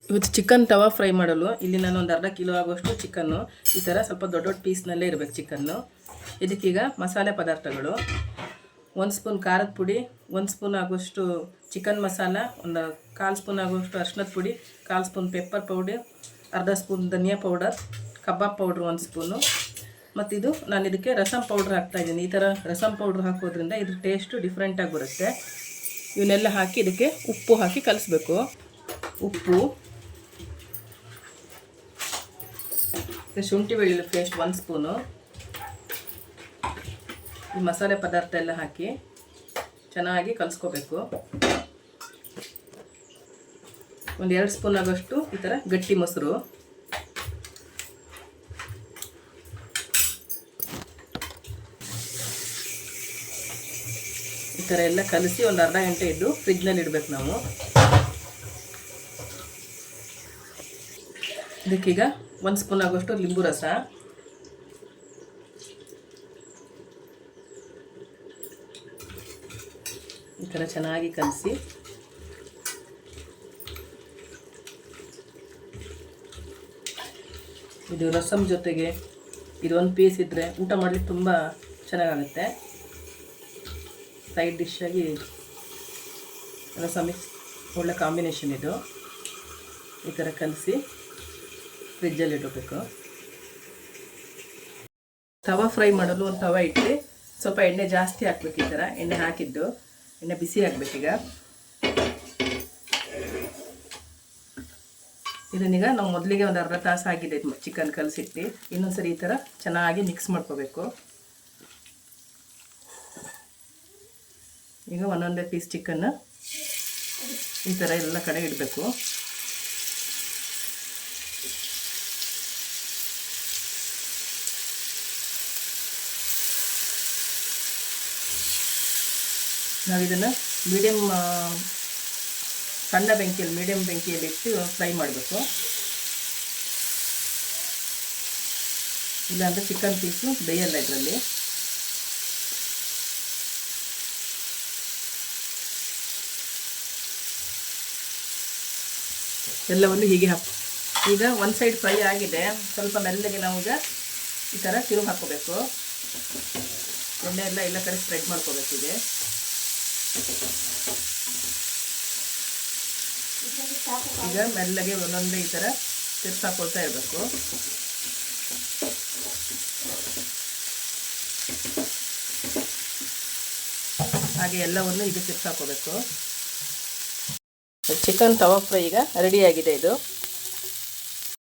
ಇವತ್ತು ಚಿಕನ್ ತವಾ ಫ್ರೈ ಮಾಡಲು ಇಲ್ಲಿ ನಾನು ಒಂದು ಅರ್ಧ ಕಿಲೋ ಆಗುವಷ್ಟು ಚಿಕನ್ನು ಈ ಥರ ಸ್ವಲ್ಪ ದೊಡ್ಡ ದೊಡ್ಡ ಪೀಸ್ನಲ್ಲೇ ಇರಬೇಕು ಚಿಕನ್ನು. ಇದಕ್ಕೀಗ ಮಸಾಲೆ ಪದಾರ್ಥಗಳು: 1 ಸ್ಪೂನ್ ಖಾರದ ಪುಡಿ, 1 ಸ್ಪೂನ್ ಆಗುವಷ್ಟು ಚಿಕನ್ ಮಸಾಲ, ಒಂದು 1/4 ಸ್ಪೂನ್ ಆಗುವಷ್ಟು ಅರಿಶಿಣದ ಪುಡಿ, 1/4 ಸ್ಪೂನ್ ಪೆಪ್ಪರ್ ಪೌಡರ್, ಅರ್ಧ ಸ್ಪೂನ್ ಧನಿಯಾ ಪೌಡರ್, ಕಬಾಬ್ ಪೌಡ್ರ್ 1 ಸ್ಪೂನು. ಮತ್ತು ಇದು ನಾನು ಇದಕ್ಕೆ ರಸಮ್ ಪೌಡ್ರ್ ಹಾಕ್ತಾಯಿದ್ದೀನಿ. ಈ ಥರ ರಸಮ್ ಪೌಡ್ರ್ ಹಾಕೋದ್ರಿಂದ ಇದ್ರ ಟೇಸ್ಟು ಡಿಫ್ರೆಂಟಾಗಿ ಬರುತ್ತೆ. ಇವನ್ನೆಲ್ಲ ಹಾಕಿ ಇದಕ್ಕೆ ಉಪ್ಪು ಹಾಕಿ ಕಲಿಸ್ಬೇಕು. ಉಪ್ಪು, ಶುಂಠಿ ಬೆಳ್ಳುಳ್ಳಿ ಪೇಸ್ಟ್ 1 ಸ್ಪೂನು. ಈ ಮಸಾಲೆ ಪದಾರ್ಥ ಎಲ್ಲ ಹಾಕಿ ಚೆನ್ನಾಗಿ ಕಲಿಸ್ಕೋಬೇಕು. ಒಂದು 2 ಸ್ಪೂನ್ ಆಗೋಷ್ಟು ಈ ಥರ ಗಟ್ಟಿ ಮೊಸರು. ಈ ಥರ ಎಲ್ಲ ಕಲಿಸಿ ಒಂದು ಅರ್ಧ ಗಂಟೆ ಇದ್ದು ಫ್ರಿಜ್ನಲ್ಲಿ ಇಡಬೇಕು ನಾವು. ಇದಕ್ಕೀಗ 1 ಸ್ಪೂನ್ ಆಗೋಷ್ಟು ಲಿಂಬು ರಸ, ಈ ಥರ ಚೆನ್ನಾಗಿ ಕಲಿಸಿ ಇದು ರಸಮ್ ಜೊತೆಗೆ ಇದೊಂದು ಪೀಸ್ ಇದ್ದರೆ ಊಟ ಮಾಡಲಿಕ್ಕೆ ತುಂಬ ಚೆನ್ನಾಗಾಗುತ್ತೆ. ಸೈಡ್ ಡಿಶ್ಶಾಗಿ ರಸಮ್ ಒಳ್ಳೆ ಕಾಂಬಿನೇಷನ್ ಇದು. ಈ ಥರ ಕಲಿಸಿ ಫ್ರಿಜ್ಜಲ್ಲಿ ಇಡಬೇಕು. ತವಾ ಫ್ರೈ ಮಾಡಲು ಒಂದು ತವಾ ಇಟ್ಟು ಸ್ವಲ್ಪ ಎಣ್ಣೆ ಜಾಸ್ತಿ ಹಾಕ್ಬೇಕು. ಈ ಥರ ಎಣ್ಣೆ ಹಾಕಿದ್ದು ಎಣ್ಣೆ ಬಿಸಿ ಹಾಕ್ಬೇಕೀಗ. ಇದನ್ನೀಗ ನಾವು ಮೊದಲಿಗೆ ಒಂದು ಅರ್ಧ ತಾಸು ಆಗಿದೆ ಚಿಕನ್ ಕಲಸಿಟ್ಟು. ಇನ್ನೊಂದ್ಸರಿ ಈ ಥರ ಚೆನ್ನಾಗಿ ಮಿಕ್ಸ್ ಮಾಡ್ಕೋಬೇಕು. ಈಗ ಒಂದೊಂದೇ ಪೀಸ್ ಚಿಕನ್ನು ಈ ಥರ ಎಲ್ಲ ಕಡೆ ಇಡಬೇಕು. ನಾವು ಇದನ್ನು ಸಣ್ಣ ಬೆಂಕಿಯಲ್ಲಿ ಮೀಡಿಯಮ್ ಬೆಂಕಿಯಲ್ಲಿ ಇಟ್ಟು ಫ್ರೈ ಮಾಡಬೇಕು. ಇಲ್ಲಾಂದರೆ ಚಿಕನ್ ಪೀಸು ಬೇಯಲ್ಲ ಇದರಲ್ಲಿ. ಎಲ್ಲವನ್ನು ಹೀಗೆ ಈಗ ಒಂದು ಸೈಡ್ ಫ್ರೈ ಆಗಿದೆ. ಸ್ವಲ್ಪ ಮೆಲ್ಲಗೆ ನಾವು ಈಗ ಈ ಥರ ತಿರುಗಿ ಹಾಕ್ಕೋಬೇಕು. ಎಣ್ಣೆ ಎಲ್ಲ ಕಡೆ ಸ್ಪ್ರೆಡ್ ಮಾಡ್ಕೋಬೇಕು. ಈಗ ಮೆಲ್ಲಗೆ ಒಂದೊಂದೇ ಈ ಥರ ತಿರ್ಸಾಕೊಳ್ತಾ ಇರಬೇಕು. ಹಾಗೆ ಎಲ್ಲವನ್ನು ಇದು ತಿರ್ಸಾಕೋಬೇಕು. ಚಿಕನ್ ತವಾ ಫ್ರೈ ಈಗ ರೆಡಿಯಾಗಿದೆ ಇದು.